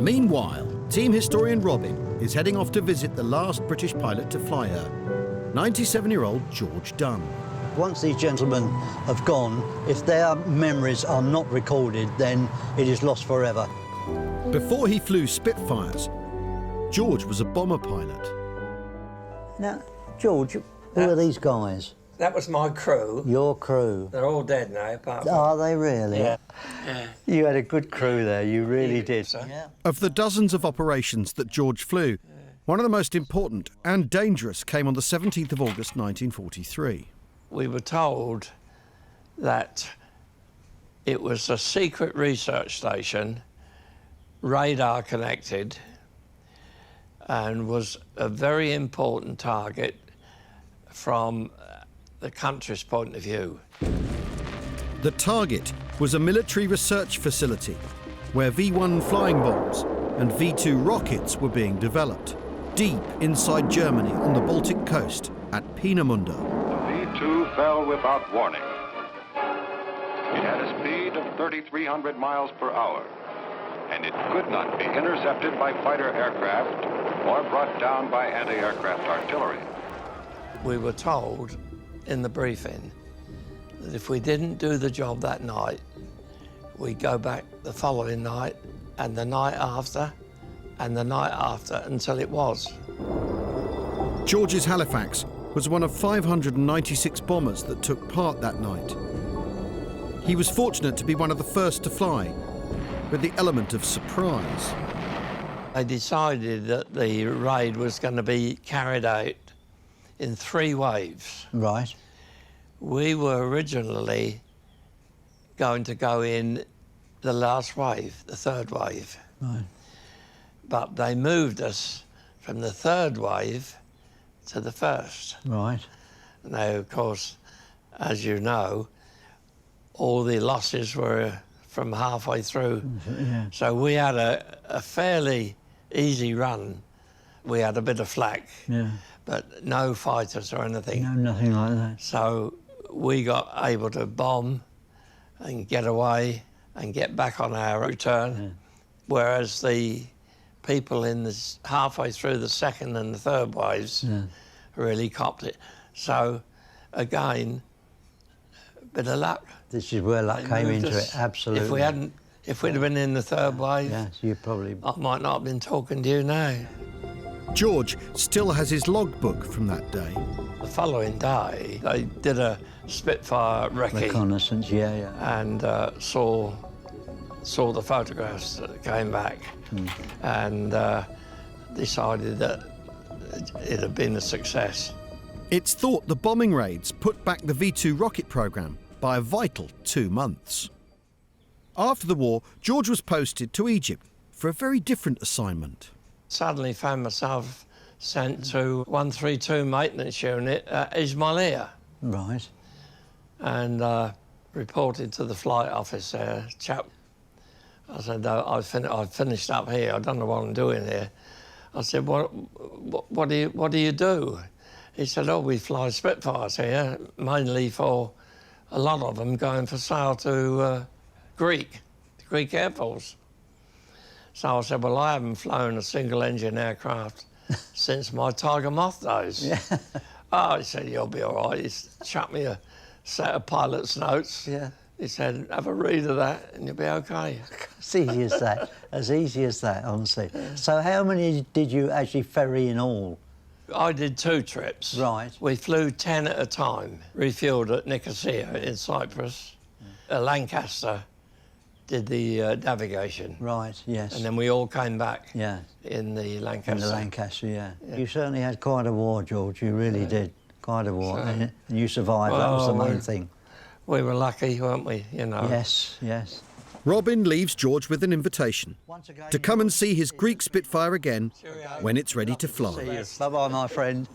Meanwhile, team historian Robin is heading off to visit the last British pilot to fly her, 97-year-old George Dunn. Once these gentlemen have gone, if their memories are not recorded, then it is lost forever. Before he flew Spitfires, George was a bomber pilot. Now, George, who are these guys? That was my crew. Your crew? They're all dead now, apart from... Are they really? Yeah. You had a good crew there, you really did. So. Yeah. Of the dozens of operations that George flew, one of the most important and dangerous came on the 17th of August 1943. We were told that it was a secret research station, radar connected, and was a very important target from the country's point of view. The target was a military research facility where V-1 flying bombs and V-2 rockets were being developed, deep inside Germany on the Baltic coast at Peenemünde. The V-2 fell without warning. It had a speed of 3,300 miles per hour, and it could not be intercepted by fighter aircraft or brought down by anti-aircraft artillery. We were told in the briefing that if we didn't do the job that night, we'd go back the following night and the night after and the night after until it was. George's Halifax was one of 596 bombers that took part that night. He was fortunate to be one of the first to fly, with the element of surprise. They decided that the raid was going to be carried out in 3 waves. Right. We were originally going to go in the last wave, the 3rd wave. Right. But they moved us from the 3rd wave to the 1st. Right. Now, of course, as you know, all the losses were from halfway through. Yeah. So we had a fairly easy run. We had a bit of flak, Yeah. but no fighters or anything. No, nothing like that. So we got able to bomb and get away and get back on our return, whereas the people in this halfway through the 2nd and the 3rd waves really copped it. So again, a bit of luck. This is where luck came into it, absolutely. If we'd have been in the 3rd wave, yes, you probably... I might not have been talking to you now. George still has his logbook from that day. The following day, they did a Spitfire recce. Reconnaissance, yeah. And saw the photographs that came back and decided that it had been a success. It's thought the bombing raids put back the V-2 rocket program by a vital 2 months. After the war, George was posted to Egypt for a very different assignment. Suddenly found myself sent to 132 maintenance unit at Ismailia. Right. And reported to the flight office there, chap. I said, I've finished up here, I don't know what I'm doing here. I said, what do you do? He said, oh, we fly Spitfires here, mainly for a lot of them going for sale to Greek Air Force. So I said, well, I haven't flown a single engine aircraft since my Tiger Moth days. Yeah. Oh, he said, you'll be all right. He chucked me a set of pilot's notes. Yeah. He said, have a read of that and you'll be okay. As easy as that, as easy as that, honestly. So how many did you actually ferry in all? I did 2 trips. Right. We flew 10 at a time, refuelled at Nicosia in Cyprus. Lancaster did the navigation. Right, yes. And then we all came back yeah. in the Lancaster. In the Lancaster, yeah. You certainly had quite a war, George, you really did. Quite a war, and you survived, that was the main thing. We were lucky, weren't we, you know? Yes, yes. Robin leaves George with an invitation to come and see his Greek Spitfire again when it's ready to fly. Bye-bye, my friend.